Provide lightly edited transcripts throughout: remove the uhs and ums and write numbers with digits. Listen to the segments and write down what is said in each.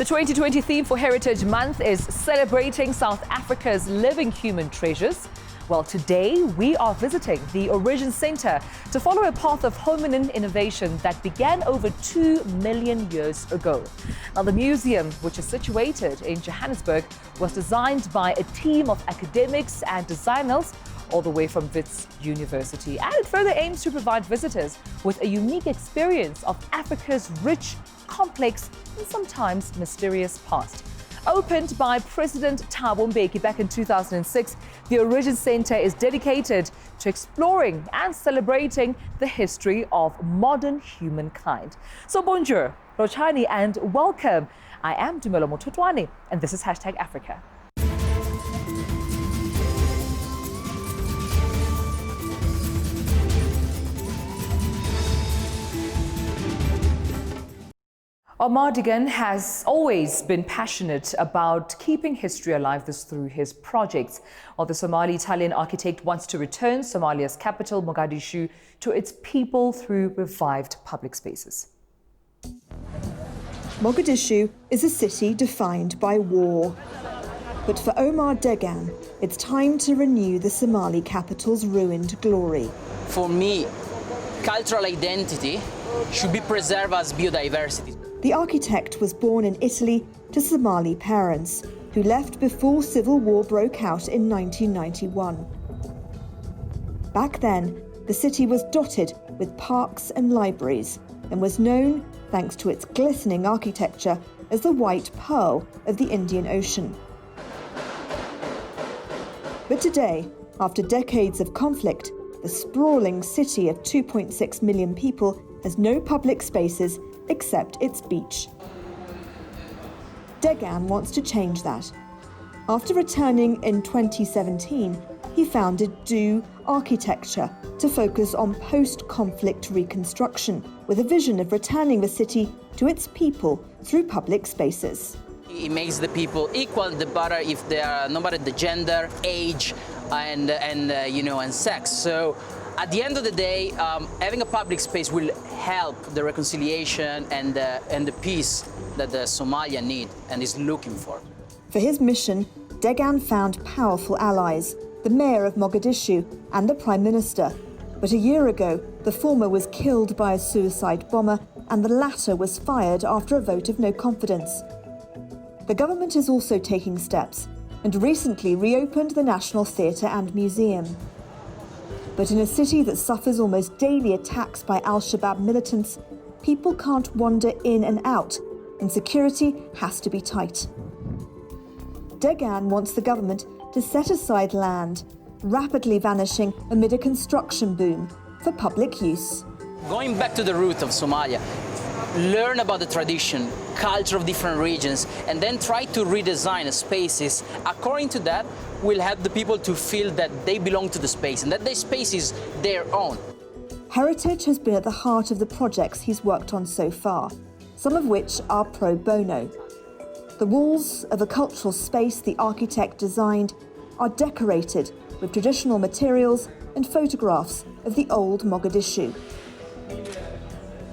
The 2020 theme for Heritage Month is celebrating South Africa's living human treasures. Well, today we are visiting the Origin Center to follow a path of hominin innovation that began over 2 million years ago. Now, the museum, which is situated in Johannesburg, was designed by a team of academics and designers all the way from Wits University, and it further aims to provide visitors with a unique experience of Africa's rich, complex, and sometimes mysterious past. Opened by President Thabo Mbeki back in 2006, the Origin Center is dedicated to exploring and celebrating the history of modern humankind. So bonjour, Rochani, and welcome. I am Dumelo Mototwane, and this is #Africa. Omar Digan has always been passionate about keeping history alive through his projects. While the Somali-Italian architect wants to return Somalia's capital, Mogadishu, to its people through revived public spaces. Mogadishu is a city defined by war. But for Omar Digan, it's time to renew the Somali capital's ruined glory. For me, cultural identity should be preserved as biodiversity. The architect was born in Italy to Somali parents who left before civil war broke out in 1991. Back then, the city was dotted with parks and libraries and was known, thanks to its glistening architecture, as the White Pearl of the Indian Ocean. But today, after decades of conflict, the sprawling city of 2.6 million people has no public spaces except its beach. Digan wants to change that. After returning in 2017, he founded Do Architecture to focus on post-conflict reconstruction, with a vision of returning the city to its people through public spaces. It makes the people equal, the better if they are no matter the gender, age, and sex. So at the end of the day, having a public space will help the reconciliation and the peace that the Somalia need and is looking for. For his mission, Digan found powerful allies, the mayor of Mogadishu and the prime minister. But a year ago, the former was killed by a suicide bomber and the latter was fired after a vote of no confidence. The government is also taking steps and recently reopened the National Theatre and Museum. But in a city that suffers almost daily attacks by Al-Shabaab militants, people can't wander in and out, and security has to be tight. Digan wants the government to set aside land, rapidly vanishing amid a construction boom, for public use. Going back to the root of Somalia, learn about the tradition, culture of different regions, and then try to redesign spaces according to that will help the people to feel that they belong to the space and that the space is their own. Heritage has been at the heart of the projects he's worked on so far, some of which are pro bono. The walls of a cultural space the architect designed are decorated with traditional materials and photographs of the old Mogadishu.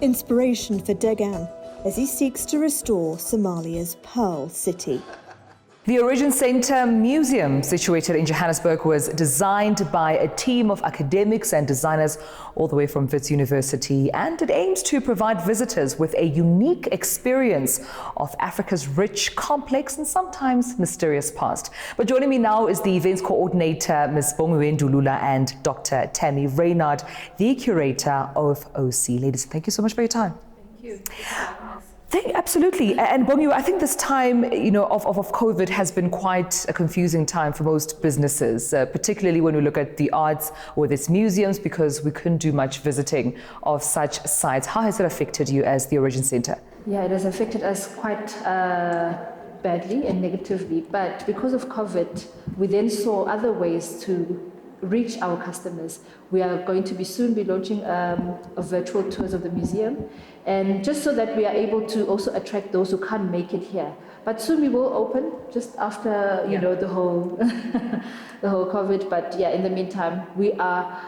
Inspiration for Digan as he seeks to restore Somalia's Pearl City. The Origin Center Museum, situated in Johannesburg, was designed by a team of academics and designers all the way from Wits University, and it aims to provide visitors with a unique experience of Africa's rich, complex, and sometimes mysterious past. But joining me now is the events coordinator, Ms. Bongiwe Ndulula, and Dr. Tammy Reynard, the curator of OC. Ladies, thank you so much for your time. Thank you. Absolutely. And Bongiwe, I think this time, of COVID has been quite a confusing time for most businesses, particularly when we look at the arts or its museums, because we couldn't do much visiting of such sites. How has it affected you as the Origin Center? Yeah, it has affected us quite badly and negatively. But because of COVID, we then saw other ways to reach our customers. We are going to soon be launching a virtual tours of the museum, and just so that we are able to also attract those who can't make it here. But soon we will open, just after the whole the whole COVID. But yeah, in the meantime, we are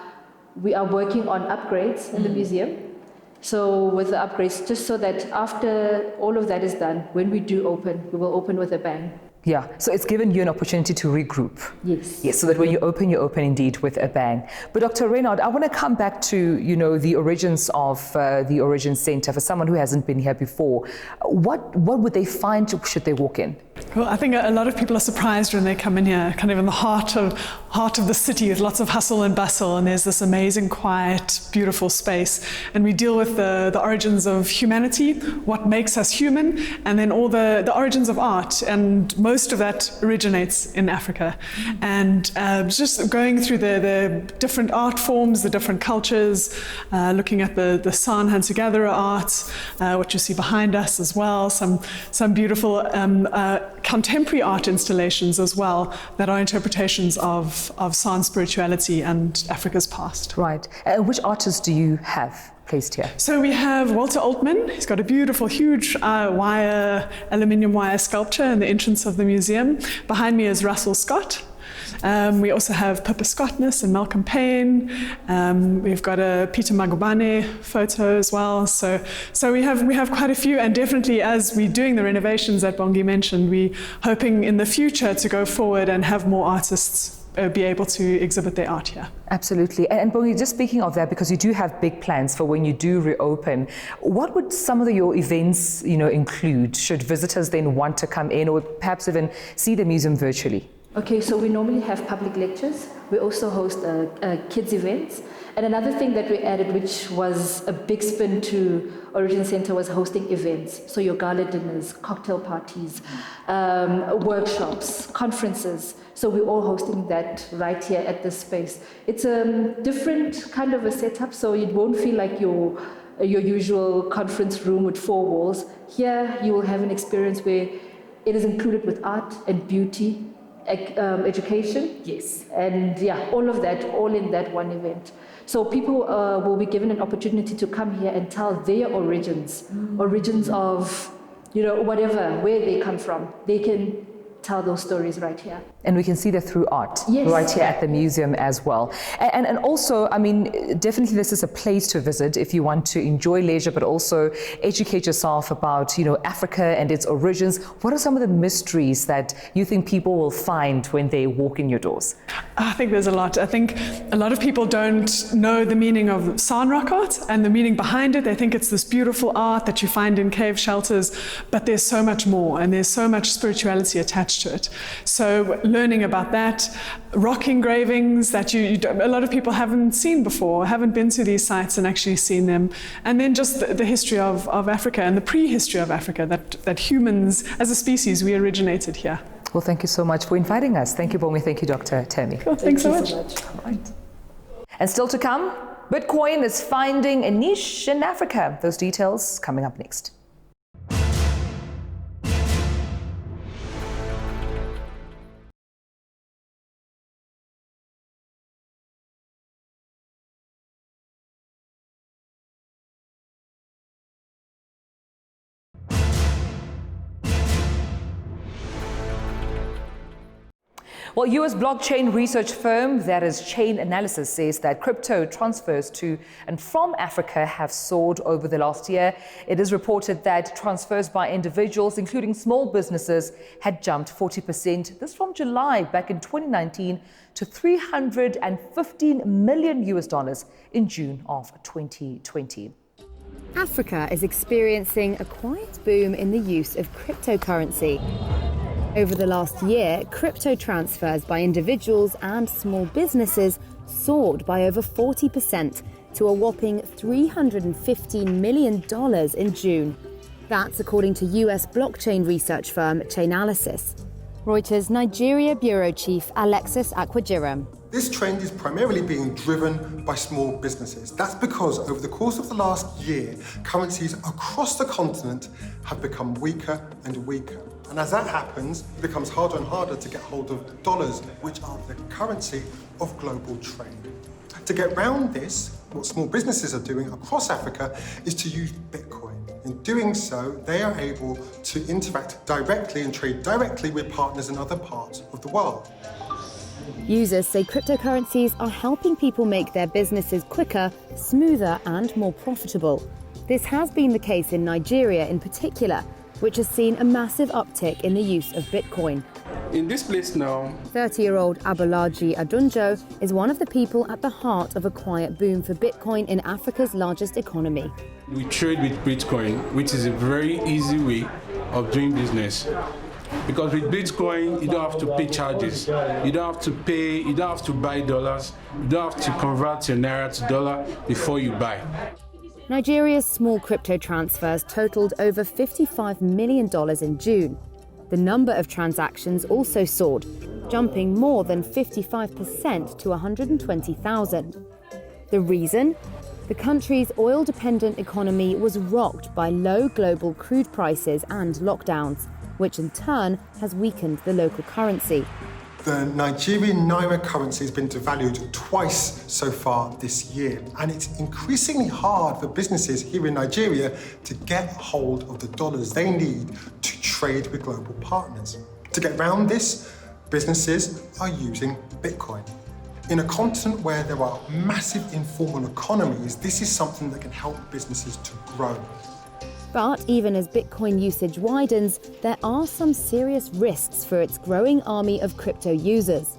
working on upgrades in the museum, So with the upgrades, just so that after all of that is done, when we do open, we will open with a bang. Yeah, so it's given you an opportunity to regroup. Yes. Yes, so that when you open indeed with a bang. But Dr. Reynard, I want to come back to, the origins of the Origin Centre for someone who hasn't been here before. What would they find should they walk in? Well, I think a lot of people are surprised when they come in here, kind of in the heart of the city with lots of hustle and bustle, and there's this amazing, quiet, beautiful space. And we deal with the origins of humanity, what makes us human, and then all the origins of art. And most of that originates in Africa. And just going through the different art forms, the different cultures, looking at the San hunter-gatherer art, what you see behind us as well, some beautiful contemporary art installations as well that are interpretations of San spirituality and Africa's past. Right. Which artists do you have placed here? So we have Walter Altman. He's got a beautiful, huge aluminium wire sculpture in the entrance of the museum. Behind me is Russell Scott. We also have Pippa Scottness and Malcolm Payne. We've got a Peter Magubane photo as well. So we have quite a few, and definitely as we're doing the renovations that Bongi mentioned, we're hoping in the future to go forward and have more artists be able to exhibit their art here. Absolutely. And Bongi, just speaking of that, because you do have big plans for when you do reopen, what would some of your events, include? Should visitors then want to come in or perhaps even see the museum virtually? Okay, so we normally have public lectures. We also host kids events. And another thing that we added, which was a big spin to Origin Centre, was hosting events. So your gala dinners, cocktail parties, workshops, conferences. So we're all hosting that right here at this space. It's a different kind of a setup, so it won't feel like your usual conference room with 4 walls. Here you will have an experience where it is included with art and beauty, education. Yes. And all of that, all in that one event. So people will be given an opportunity to come here and tell their origins of, whatever, where they come from. They can tell those stories right here. And we can see that through art, yes, right here at the museum as well. And also, definitely this is a place to visit if you want to enjoy leisure, but also educate yourself about, Africa and its origins. What are some of the mysteries that you think people will find when they walk in your doors? I think there's a lot. I think a lot of people don't know the meaning of San rock art and the meaning behind it. They think it's this beautiful art that you find in cave shelters, but there's so much more, and there's so much spirituality attached to it. So learning about that, rock engravings that a lot of people haven't seen before, haven't been to these sites and actually seen them, and then just the history of Africa and the prehistory of Africa, that humans as a species, we originated here. Well, thank you so much for inviting us. Thank you, Bongi. Thank you, Dr. Tammy. Cool. Thanks so much. All right. And still to come, Bitcoin is finding a niche in Africa. Those details coming up next. Well, US blockchain research firm that is Chain Analysis says that crypto transfers to and from Africa have soared over the last year. It is reported that transfers by individuals, including small businesses, had jumped 40%. This from July back in 2019 to $315 million in June of 2020. Africa is experiencing a quiet boom in the use of cryptocurrency. Over the last year, crypto transfers by individuals and small businesses soared by over 40% to a whopping $315 million in June. That's according to US blockchain research firm Chainalysis. Reuters Nigeria Bureau Chief Alexis Akwajiram. This trend is primarily being driven by small businesses. That's because over the course of the last year, currencies across the continent have become weaker and weaker. And as that happens, it becomes harder and harder to get hold of dollars, which are the currency of global trade. To get round this, what small businesses are doing across Africa is to use Bitcoin. In doing so, they are able to interact directly and trade directly with partners in other parts of the world. Users say cryptocurrencies are helping people make their businesses quicker, smoother, and more profitable. This has been the case in Nigeria in particular, which has seen a massive uptick in the use of Bitcoin. In this place now, 30-year-old Abolaji Adunjo is one of the people at the heart of a quiet boom for Bitcoin in Africa's largest economy. we trade with Bitcoin, which is a very easy way of doing business. Because with Bitcoin, you don't have to pay charges. You don't have to pay, you don't have to buy dollars. You don't have to convert your naira to dollar before you buy. Nigeria's small crypto transfers totaled over $55 million in June. The number of transactions also soared, jumping more than 55% to 120,000. The reason? The country's oil-dependent economy was rocked by low global crude prices and lockdowns, which in turn has weakened the local currency. The Nigerian naira currency has been devalued twice so far this year, and it's increasingly hard for businesses here in Nigeria to get hold of the dollars they need to trade with global partners. To get around this, businesses are using Bitcoin. In a continent where there are massive informal economies, this is something that can help businesses to grow. But even as Bitcoin usage widens, there are some serious risks for its growing army of crypto users.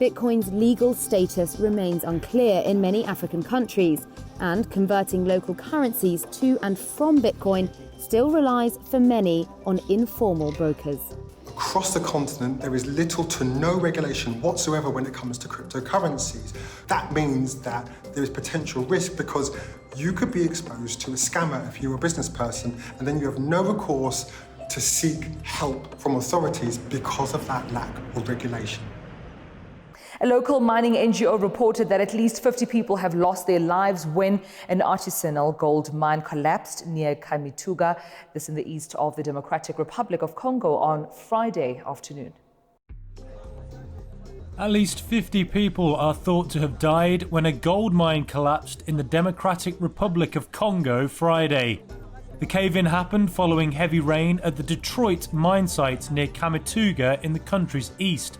Bitcoin's legal status remains unclear in many African countries, and converting local currencies to and from Bitcoin still relies for many on informal brokers. Across the continent, there is little to no regulation whatsoever when it comes to cryptocurrencies. That means that there is potential risk because you could be exposed to a scammer if you're a business person, and then you have no recourse to seek help from authorities because of that lack of regulation. A local mining NGO reported that at least 50 people have lost their lives when an artisanal gold mine collapsed near Kamituga, this in the east of the Democratic Republic of Congo, on Friday afternoon. At least 50 people are thought to have died when a gold mine collapsed in the Democratic Republic of Congo Friday. The cave-in happened following heavy rain at the Detroit mine site near Kamituga in the country's east.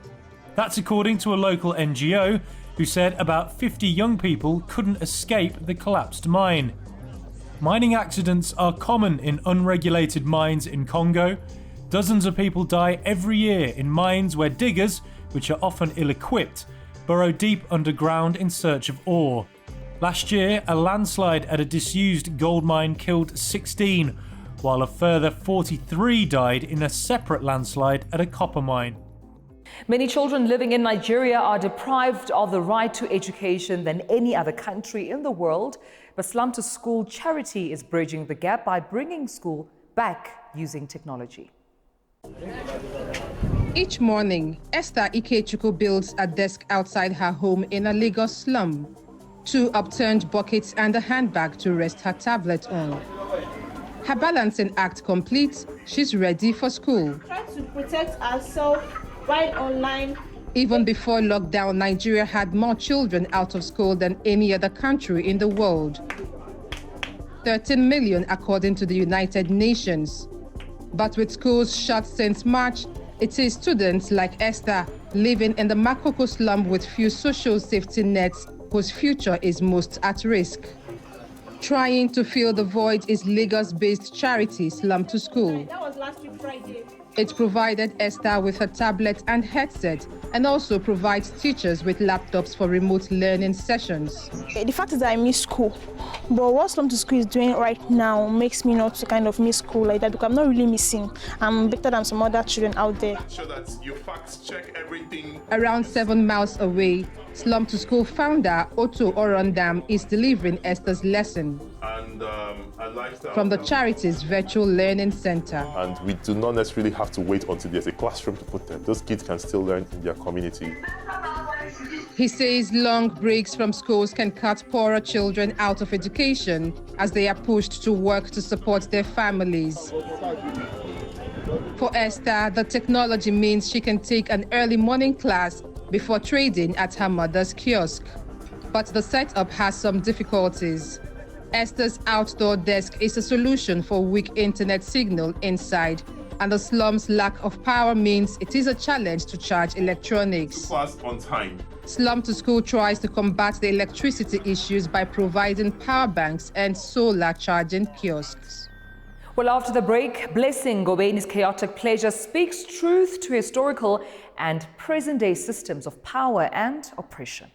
That's according to a local NGO who said about 50 young people couldn't escape the collapsed mine. Mining accidents are common in unregulated mines in Congo. Dozens of people die every year in mines where diggers, which are often ill-equipped, burrow deep underground in search of ore. Last year, a landslide at a disused gold mine killed 16, while a further 43 died in a separate landslide at a copper mine. Many children living in Nigeria are deprived of the right to education than any other country in the world, but Slump to School charity is bridging the gap by bringing school back using technology. Each morning, Esther Ikechukwu builds a desk outside her home in a Lagos slum. 2 upturned buckets and a handbag to rest her tablet on. Her balancing act complete, she's ready for school. Try to protect ourselves while online. Even before lockdown, Nigeria had more children out of school than any other country in the world. 13 million according to the United Nations. But with schools shut since March, it is students like Esther living in the Makoko slum with few social safety nets whose future is most at risk. Trying to fill the void is Lagos-based charity Slump to School. That was last week Friday. It provided Esther with a tablet and headset and also provides teachers with laptops for remote learning sessions. The fact is that I miss school, but what Slump to School is doing right now makes me not to kind of miss school like that because I'm not really missing. I'm better than some other children out there. Sure that you fact check everything. Around 7 miles away, Slump to School founder Otto Orondam is delivering Esther's lesson. And From the charity's virtual learning center. And we do not necessarily have to wait until there's a classroom to put them. Those kids can still learn in their community. He says long breaks from schools can cut poorer children out of education as they are pushed to work to support their families. For Esther, the technology means she can take an early morning class before trading at her mother's kiosk. But the setup has some difficulties. Esther's outdoor desk is a solution for weak internet signal inside, And the slum's lack of power means it is a challenge to charge electronics. Class on time. Slump to School tries to combat the electricity issues by providing power banks and solar charging kiosks. Well, after the break, Blessing Ngobeni's chaotic pleasure speaks truth to historical and present-day systems of power and oppression.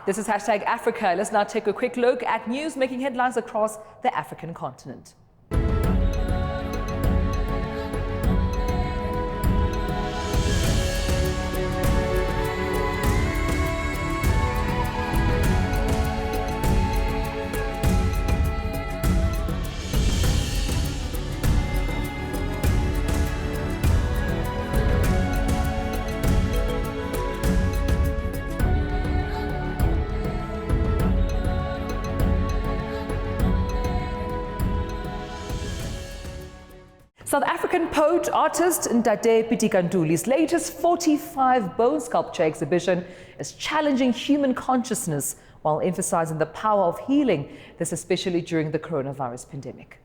This is #Africa. Let's now take a quick look at news making headlines across the African continent. South African poet artist Ntate Pitikantuli's latest 45 bone sculpture exhibition is challenging human consciousness while emphasizing the power of healing, this especially during the coronavirus pandemic.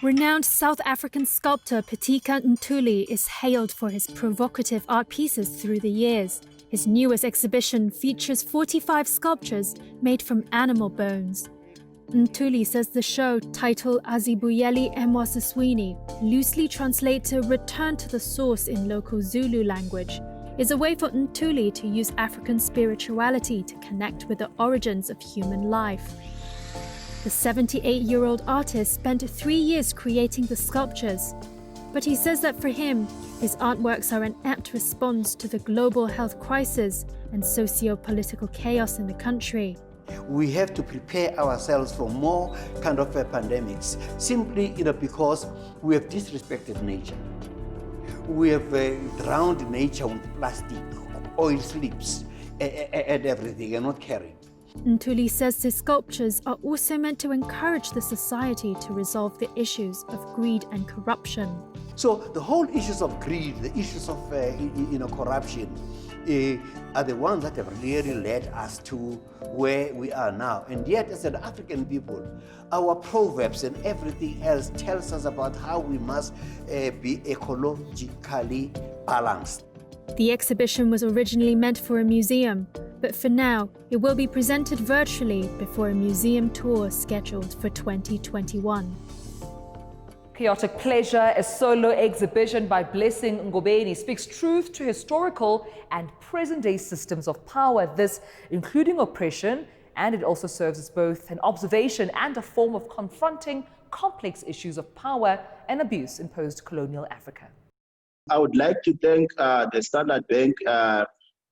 Renowned South African sculptor Pitika Ntuli is hailed for his provocative art pieces through the years. His newest exhibition features 45 sculptures made from animal bones. Ntuli says the show, titled Azibuyeli Emwasiswini, loosely translates to Return to the Source in local Zulu language, is a way for Ntuli to use African spirituality to connect with the origins of human life. The 78-year-old artist spent 3 years creating the sculptures, but he says that for him, his artworks are an apt response to the global health crisis and socio-political chaos in the country. We have to prepare ourselves for more kind of pandemics, simply because we have disrespected nature. We have drowned nature with plastic, oil slips, and everything, and not caring. Ntuli says his sculptures are also meant to encourage the society to resolve the issues of greed and corruption. So the whole issues of greed, the issues of corruption, are the ones that have really led us to where we are now. And yet, as an African people, our proverbs and everything else tells us about how we must be ecologically balanced. The exhibition was originally meant for a museum, but for now, it will be presented virtually before a museum tour scheduled for 2021. Chaotic Pleasure, a solo exhibition by Blessing Ngobeni, speaks truth to historical and present-day systems of power, this including oppression, and it also serves as both an observation and a form of confronting complex issues of power and abuse in post-colonial Africa. I would like to thank the Standard Bank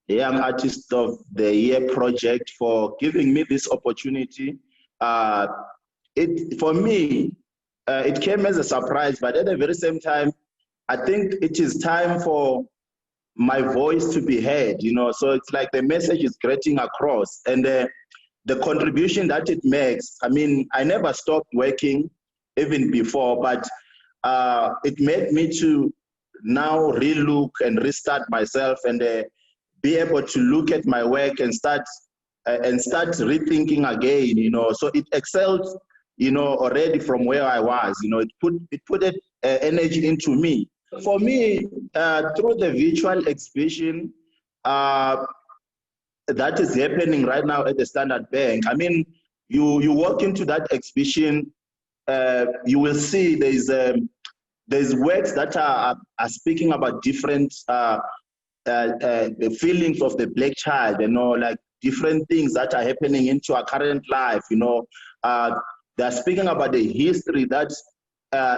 Young Artist of the Year project for giving me this opportunity. For me, it came as a surprise, but at the very same time, I think it is time for my voice to be heard, so it's like the message is getting across, and the contribution that it makes. I mean, I never stopped working even before, but it made me to now relook and restart myself and be able to look at my work and start rethinking again, so it excelled, already from where I was, it put energy into me. For me, through the virtual exhibition that is happening right now at the Standard Bank, I mean, you walk into that exhibition, you will see there's works that are speaking about different the feelings of the Black child, like different things that are happening into our current life, they're speaking about the history that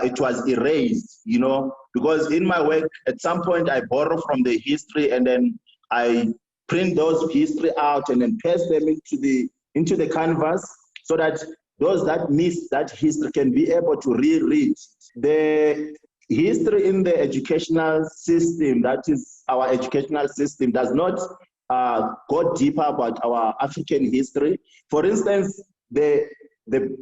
it was erased, because in my work, at some point I borrow from the history and then I print those history out and then paste them into the canvas so that those that miss that history can be able to reread. The history in the educational system, that is our educational system, does not go deeper about our African history. For instance, the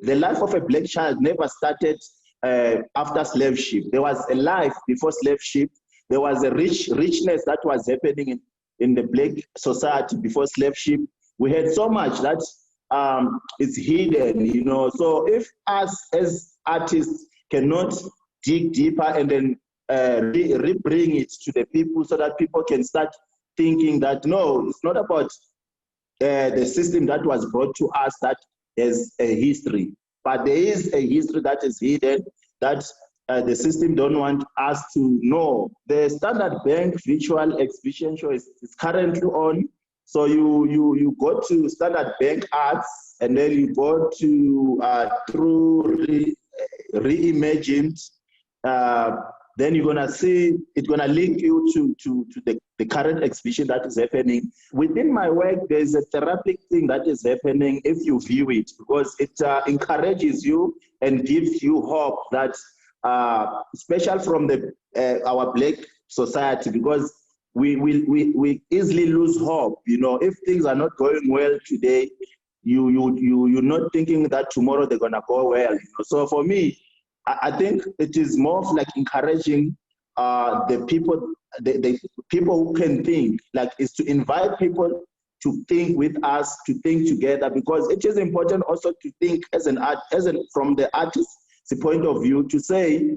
life of a black child never started after slave ship. There was a life before slave ship. There was a richness that was happening in the black society before slave ship. We had so much that is hidden, you know. So if us as artists cannot dig deeper and then re-bring it to the people so that people can start thinking that, no, it's not about the system that was brought to us that has a history, but there is a history that is hidden that the system don't want us to know. The Standard Bank virtual exhibition show is currently on. So you go to Standard Bank Arts, and then you go to through reimagined. Then you're gonna see it's gonna link you to the current exhibition that is happening. Within my work, there's a therapeutic thing that is happening if you view it, because it encourages you and gives you hope that, especially from our black society, because we easily lose hope. You know, if things are not going well today, you're not thinking that tomorrow they're gonna go well. You know? So for me, I think it is more of like encouraging the people who can think, like, is to invite people to think with us, to think together, because it is important also to think as from the artist's point of view, to say,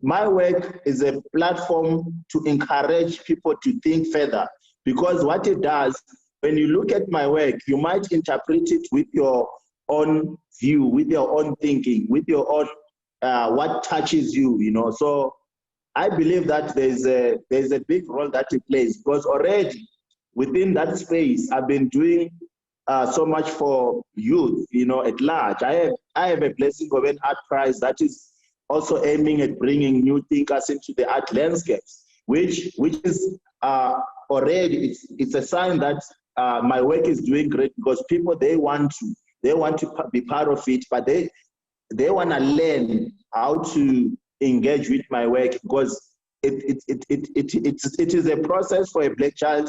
my work is a platform to encourage people to think further, because what it does, when you look at my work, you might interpret it with your own view, with your own thinking, with your own what touches you, you know. So I believe that there's a big role that it plays, because already within that space, I've been doing so much for youth, you know, at large. I have a Blessing of an Art Prize that is also aiming at bringing new thinkers into the art landscapes, which is already, it's a sign that my work is doing great, because people, they want to be part of it, but they want to learn how to engage with my work, because it is a process for a black child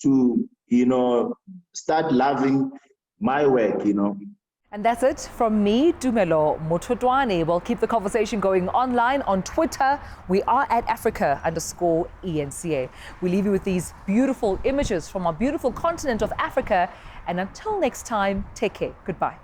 to, you know, start loving my work, you know. And that's it from me, Dumelo Mothodwane. We'll keep the conversation going online on Twitter. We are at Africa_ENCA. We leave you with these beautiful images from our beautiful continent of Africa. And until next time, take care. Goodbye.